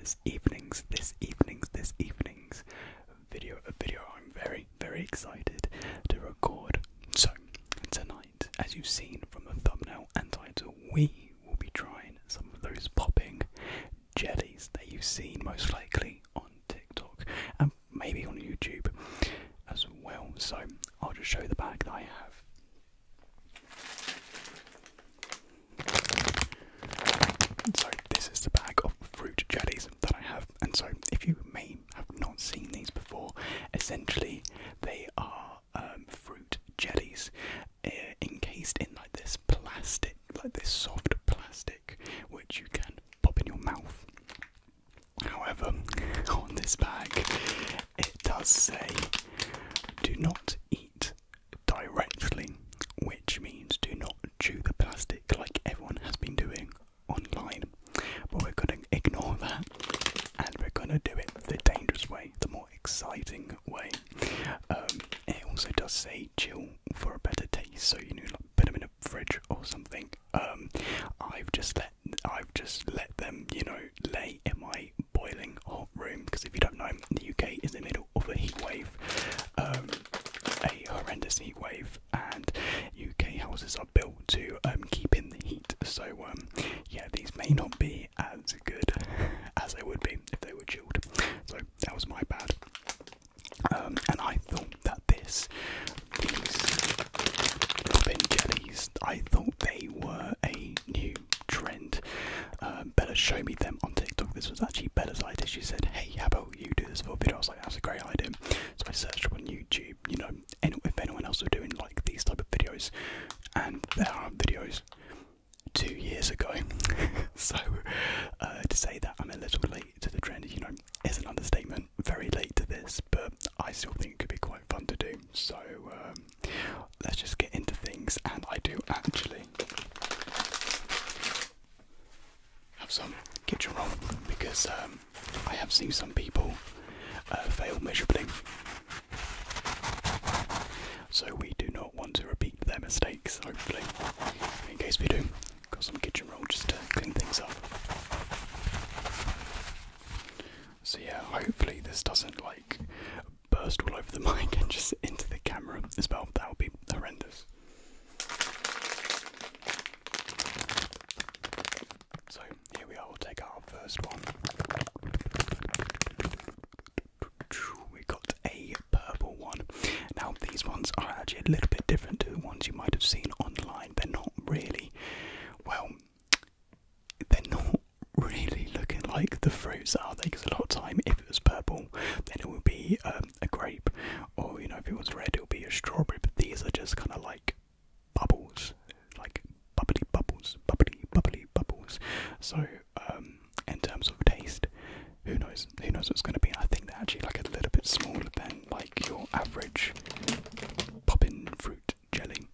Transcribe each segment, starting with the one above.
this evening's video, a video I'm very, very excited to record. So, tonight, as you've seen from the thumbnail and title, we will be trying some of those popping jellies that you've seen most likely on TikTok and maybe on YouTube as well. So, I'll just show the bag that I have. So this is the bag of fruit jellies that I have, and so if you may have not seen these before, essentially they are fruit jellies encased in like this plastic, like this soft plastic, which you can pop in your mouth. However, on this bag it does say do not eat directly, which means do not chew the plastic like everyone has been doing online, but we're going to ignore that and we're going to do it the dangerous way, the more exciting way. It also does say chill for a better taste, so you know, like put them in a fridge or something. I've just let them, you know, lay in my boiling hot room, because if you don't know, the UK is in the middle of a heat wave, a horrendous heat wave, and UK houses are built to keep in the heat. So yeah, these may not be as good as they would be if they were chilled. So that was my bad. And I thought that these poppin' jellies, I thought they were a new trend. Bella showed me them on TikTok. This was actually Bella's idea. She said, "Hey, how about you do this for a video?" I was like, "That's a great idea." So I searched on YouTube, you know, if anyone else was doing like these type of videos, and there are videos 2 years ago. So to say that I'm a little late to the trend, you know, is an understatement. Very late to this, but I still think it could be quite fun to do. So let's just get into things, and I do actually have some kitchen roll, because I have seen some people fail miserably. So we do not want to repeat their mistakes, hopefully. In case we do, got some kitchen roll just to clean things up. So yeah, hopefully this doesn't like burst all over the mic and just into the camera as well. That would be horrendous. So here we are, we'll take our first one. We got a purple one. Now these ones are actually a little bit different to the ones you might have seen online. They're not really, well, they're not really looking like the fruits, are they? Because a lot of time, if it was purple, then it would be a grape, or you know, if it was red, it would be a strawberry. But these are just kind of like bubbles, like bubbly bubbles, bubbly, bubbly bubbles. So in terms of taste, who knows? Who knows what's going to be? I think they're actually like a little bit smaller than like your average poppin' fruit jelly.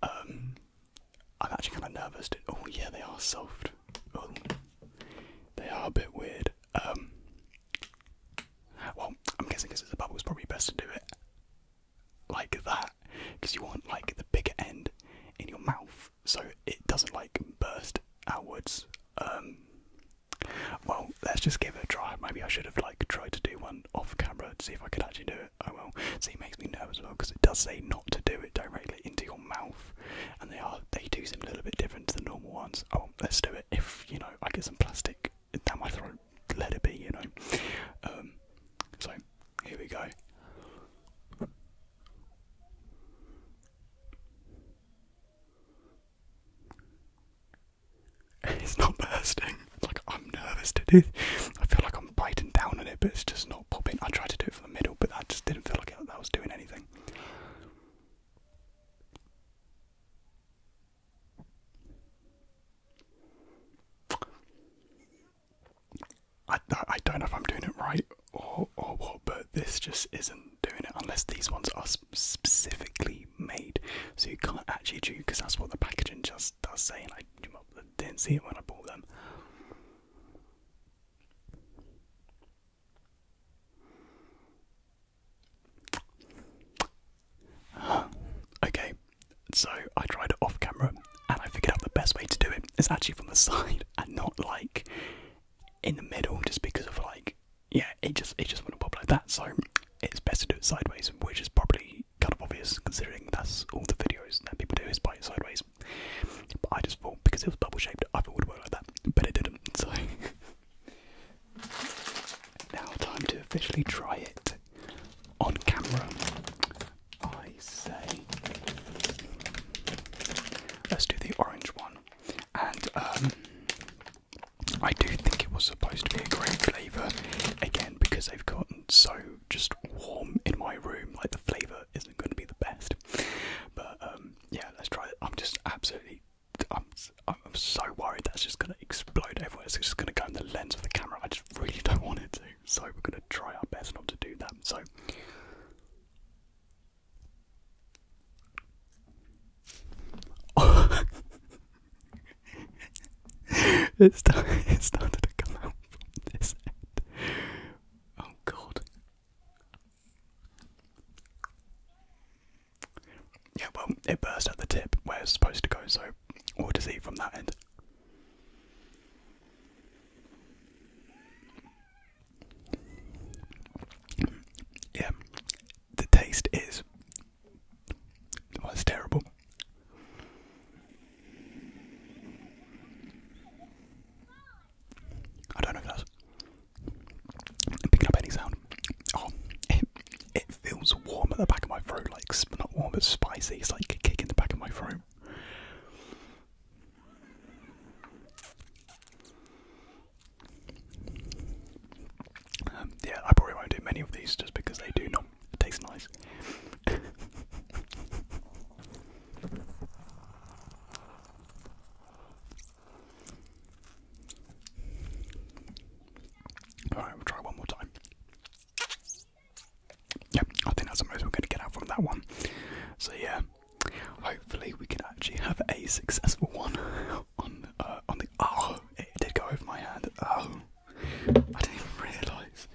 I'm actually kind of nervous. Oh yeah, they are soft. Oh, they are a bit weird. Well, I'm guessing because it's a bubble, it's probably best to do it like that, because you want like the bigger end in your mouth, so it doesn't like burst outwards. Well, let's just give it a try. Maybe I should have like tried to do one off camera to see if I could actually do it. Oh well. See, it makes me nervous as well, because it does say not to do it directly into your mouth, and they do seem a little bit different to the normal ones. Oh, let's do it. If you know, I get some plastic down my throat, let it be. You know. So here we go. It's not bursting. Like, I'm nervous to do. I feel like I'm biting down on it, but it's just not popping. I tried to do it from the middle, but that just didn't feel like that was doing anything. I don't know if I'm doing it right or what, but this just isn't doing it, unless these ones are specifically made so you can't actually chew, because that's what the packaging just does say, and I didn't see it when I bought them. Okay, so I tried it off camera, and I figured out the best way to do it is actually from the side and not like in the middle, just because it just wouldn't pop like that. So it's best to do it sideways, which is probably kind of obvious considering that's all the videos that people do is buy it sideways. But I just thought because it was bubble shaped, I thought it would work like that, but it didn't. So now time to officially try it on camera. I say let's do the orange one, and I do think it was supposed to be a great flavour, again because they've gotten so just warm in my room, like the flavour isn't going to be the best. But yeah, let's try it. I'm just absolutely, I'm so worried that's just going to explode everywhere. It's just going to go in the lens of the camera. I just really don't want it to, so we're going to try our best not to do that. So it started to come out from this end. Oh god. Yeah, well, it burst at the tip where it's supposed to go, so what to see from that end. Yeah, the taste is, well, it's terrible. I don't know if that's picking up any sound. Oh, it feels warm at the back of my throat, like not warm but spicy. It's like a kick in the back of my throat. Yeah, I probably won't do many of these just because they do not taste nice. Alright, we'll try one more time. Yep, I think that's the most we're going to get out from that one. So yeah, hopefully we can actually have a successful one on the. Oh, it did go over my hand. Oh, I didn't even realise.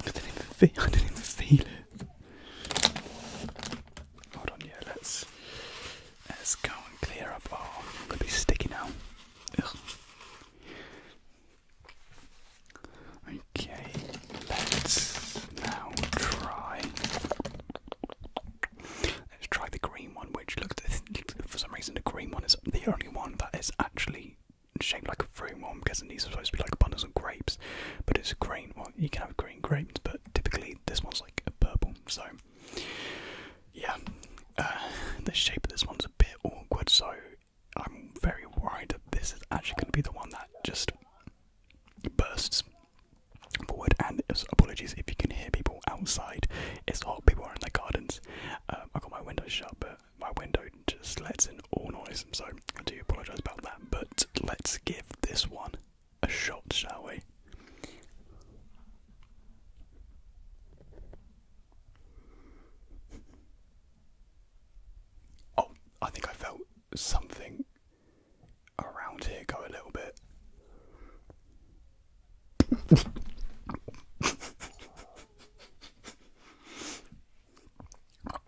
I didn't even feel it. Hold on, yeah, let's go and clear up. Oh, I'm gonna be sticky now. Ugh. Okay, let's now try. Let's try the green one, which for some reason the green one is the only one that is actually shaped like a fruit. Well, I'm guessing these are supposed to be like bundles of grapes, but it's a green one. You can have green grapes, but typically this one's like a purple. So yeah, the shape of this one's a bit awkward. So I'm very worried that this is actually going to be the one that just bursts forward. And apologies if you can hear people outside. It's hot. People are in their gardens. I got my window shut, but my window just lets in all noise. So I do apologise about that. But let's give this one a shot, shall we? Oh, I think I felt something around here go a little bit.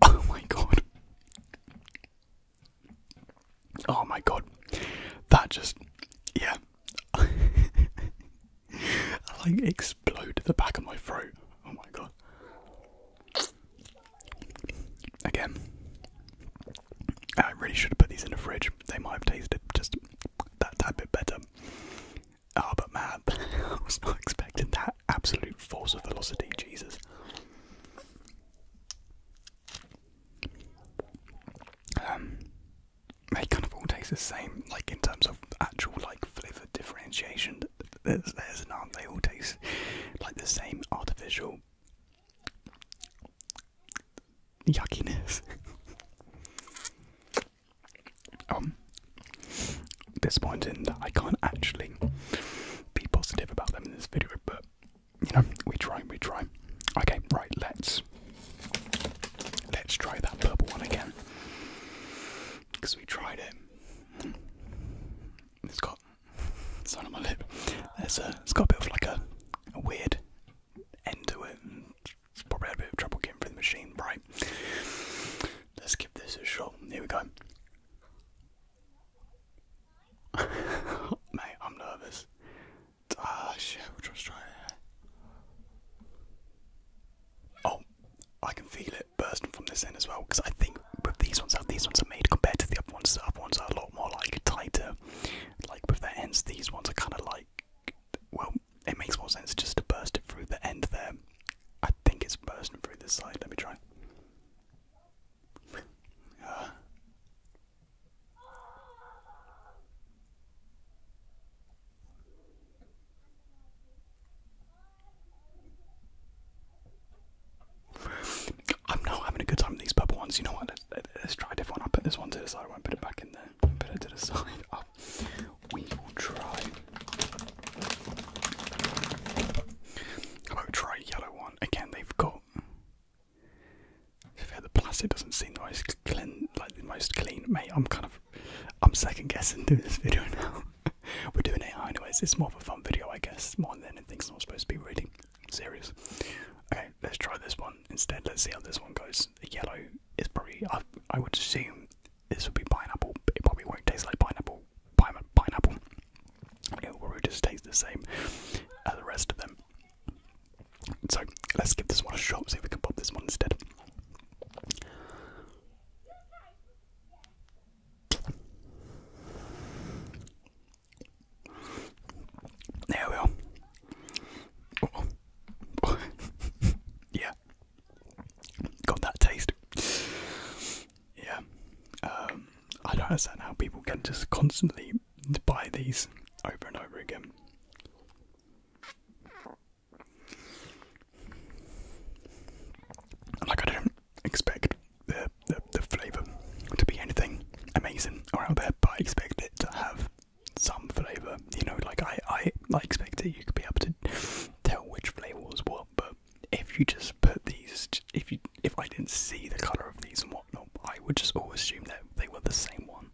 Oh my god. Oh my god. That just, yeah. Like exploded the back of my throat. Oh my god. Again, I really should have put these in the fridge. They might have tasted just that tad bit better. Oh, but man, I was not expecting that absolute force of velocity. Jesus. They kind of all taste the same, like in terms of actual like flavour differentiation. There's none. They all taste like the same artificial yuckiness. Disappointing that I can't actually be positive about them in this video, but you know, we try. Okay, right, let's try that purple one again, because we tried it. It's got something on my lip. It's got a bit of like a weird end to it, and it's probably had a bit of trouble getting through the machine. Right, let's give this a shot. Here we go. Mate, I'm nervous. Ah, shit, we'll just try it. this in as well, because I think with these ones, how these ones are made compared to the other ones are a lot more like tighter. Like with their ends, these ones are kind of like, well, it makes more sense just to burst it through the end there. I think it's bursting through this side. Let me try. I'm not having a good time with these purple ones. You know what? Let's try a different one. I'll put this one to the side. I won't put it back in there. Put it to the side. Oh, we will try. How about we try a yellow one? Again, they've got. The plastic doesn't seem the most clean, mate. I'm second guessing doing this video now. We're doing AI anyways. It's more of a fun video, I guess, more than anything. It's not supposed to be really serious. Okay, let's try this one instead. Let's see how this one goes. The yellow is probably, I would assume this would be pineapple, but it probably won't taste like pineapple. It will probably just taste the same as the rest of them. So let's give this one a shot. See if we can pop this one instead. There we are. Oh. Yeah, got that taste. Yeah, I don't understand how people can just constantly buy these over and over again. Like, I don't expect the flavour to be anything amazing or out there, but I expect it to have some flavour. You know, like I expected you could be able to tell which flavour was what, but if you just put these, if I didn't see the colour of these and whatnot, I would just always assume that they were the same one.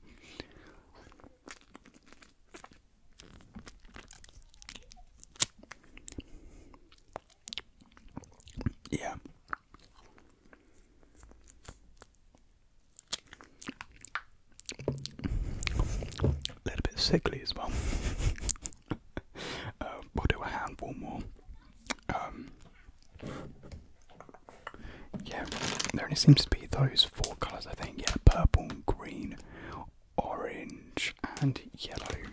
Yeah. A little bit sickly as well. We'll do a handful more. Yeah, there only seems to be those 4 colours, I think. Yeah, purple, green, orange, and yellow.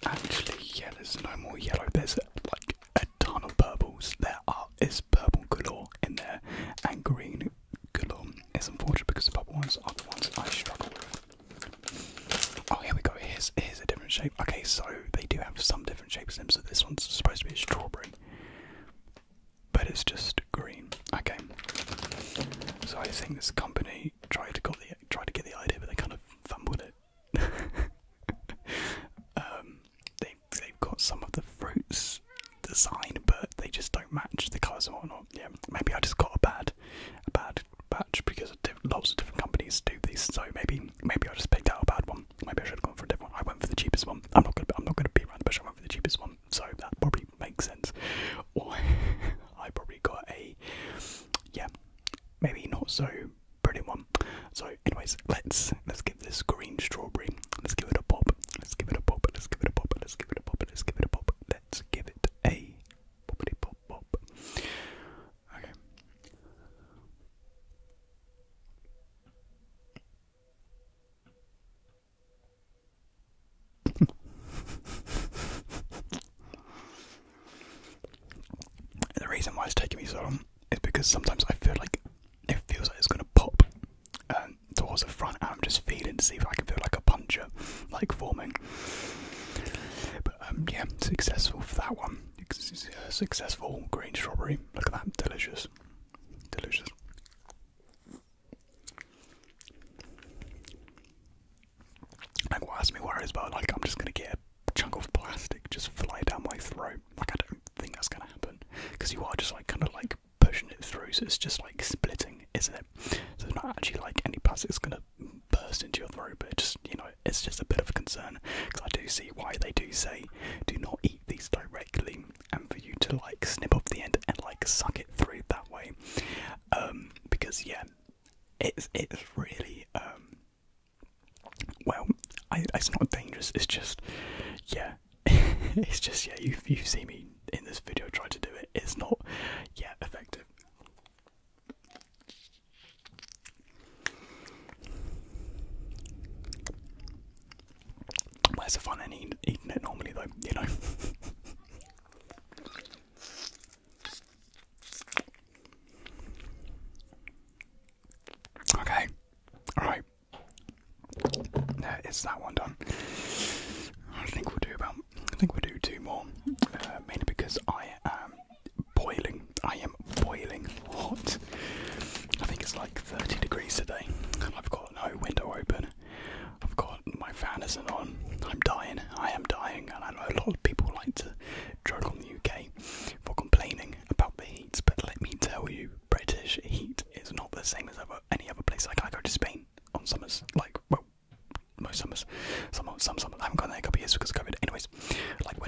Actually, yeah, there's no more yellow. There's like a ton of purples. There is purple galore in there, and green galore. It's unfortunate because the purple ones are the ones I struggle with. Oh, here we go. Here's a different shape. Okay, so they do have some different shapes in them. So this one's supposed to be a strawberry, but it's just green. Okay. So I think this company tried to get the idea, but they kind of fumbled it. They've got some of the fruits design, but they just don't match the colours and whatnot. Yeah, maybe I just got a bad batch because lots of different companies do these. So maybe I just picked out a bad one. Maybe I should have gone for a different one. I went for the cheapest one. I'm not gonna beat around the bush. I went for the cheapest one. So that probably makes sense. Or I probably got a maybe not so brilliant one. So anyways, let's give this green strawberry. Let's give it a pop. Let's give it a pop. Let's give it a pop. Let's give it a pop. Let's give it a pop. Let's give it a poppity pop pop. Okay. The reason why it's taking me so long is because sometimes I feel like it feels like it's going to pop towards the front, and I'm just feeling to see if I can feel like a puncture like forming. But yeah, successful for that one. Successful green strawberry. Look at that, delicious, delicious. Like, what has me worried is about, like, I'm just gonna get a chunk of plastic just fly down my throat. Like, I don't think that's gonna happen, because you are just like kind of like pushing it through, so it's just like splitting, isn't it? So there's not actually like any plastic that's gonna burst into your throat, but it just, you know, it's just a bit of a concern, because I do see why they do say do not eat these directly, and for you to like snip off the end and like suck it through that way, because yeah, it's really well, it's not dangerous. It's just, yeah, it's just, yeah. You see me in this video try to do it. It's not, yeah, effective.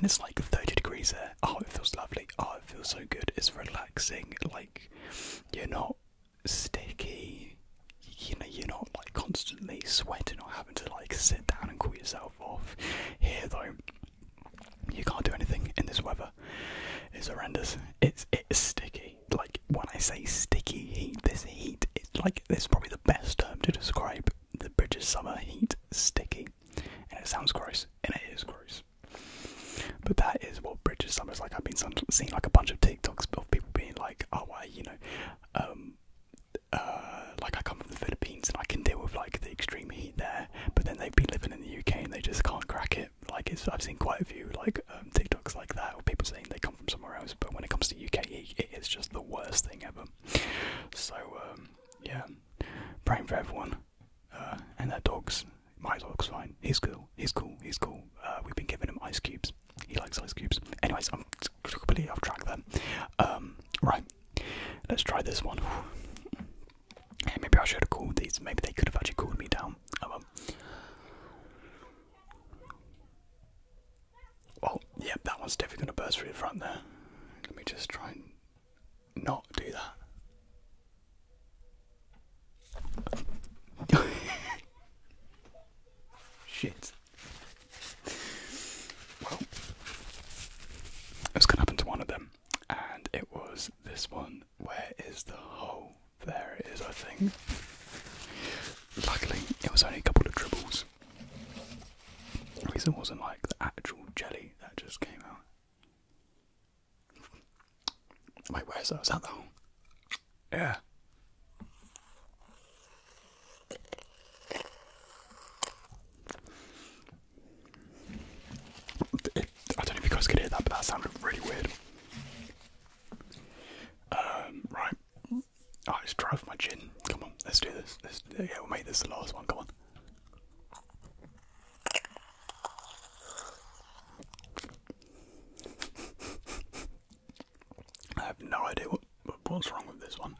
and it's like 30 degrees there. Oh, it feels lovely. Oh, it feels so good. It's relaxing. Like, you're not sticky. You know, you're not like constantly sweating or having to like sit down and cool yourself off. Here though, you can't do anything in this weather. It's horrendous. It's sticky. Like, when I say sticky heat, this heat, it's like, this is probably the best term to describe the British summer heat. Sticky. And it sounds gross, and it is gross. But that is what British summer is like. I've been seeing like a bunch of TikToks of people being like, oh, well, you know, like I come from the Philippines and I can deal with like the extreme heat there, but then they've been living in the UK and they just can't crack it. Like, I've seen quite a few like TikToks like that, or people saying they come from somewhere else, but when it comes to UK heat, it is just the worst thing ever. So yeah, praying for everyone and their dogs. My dog's fine. He's cool. He's cool. He's cool. We've been giving him ice cubes. He likes ice cubes. Anyways, I'm completely off track then. Right, let's try this one. Hey, maybe I should have called these. Maybe they could have actually cooled me down. Oh, yeah, that one's definitely going to burst through the front there. Let me just try and not do that. Shit. Well, it's going to happen to one of them, and it was this one. Where is the hole? There it is, I think. Luckily, it was only a couple of dribbles. At least it wasn't like the actual jelly that just came out. Wait, where's that? Was that the hole? Yeah. I don't know if you guys could hear that, but that sounded really weird. Right. Oh, let's try with my gin. Come on, let's do this. Yeah, we'll make this the last one. Come on. I have no idea what's wrong with this one.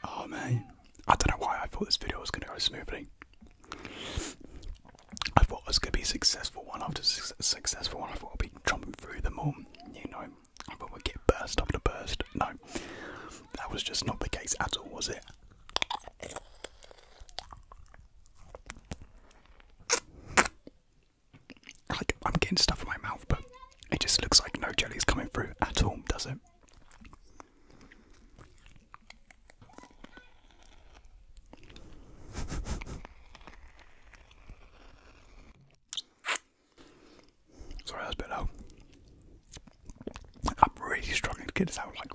Oh man, I don't know why I thought this video was going to go smoothly. I thought it was going to be a successful one after successful one. I thought I'd be jumping through them all, you know. I thought we'd get burst after burst. No, that was just not the case at all, was it? Like, I'm getting stuff in my mouth, but it just looks like no jelly's coming through at all, does it? Sorry, that was a bit low. I'm really struggling to get this out. Like,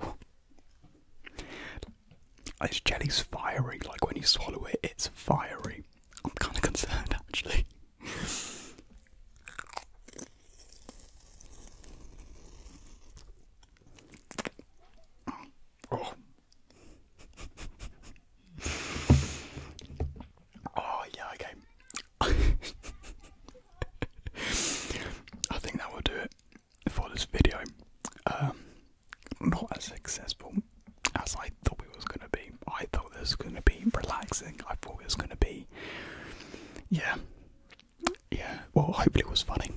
this jelly's fiery. Like, when you swallow it, it's fiery. I'm kind of concerned, actually. Oh. Oh, yeah, okay. I think that will do it for this video. Not as successful as I thought it was going to be. I thought this was going to be relaxing. I thought it was going to be, yeah. Well, hopefully it was funny.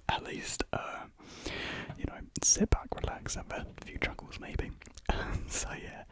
At least, you know, sit back, relax, have a few chuckles maybe. So yeah,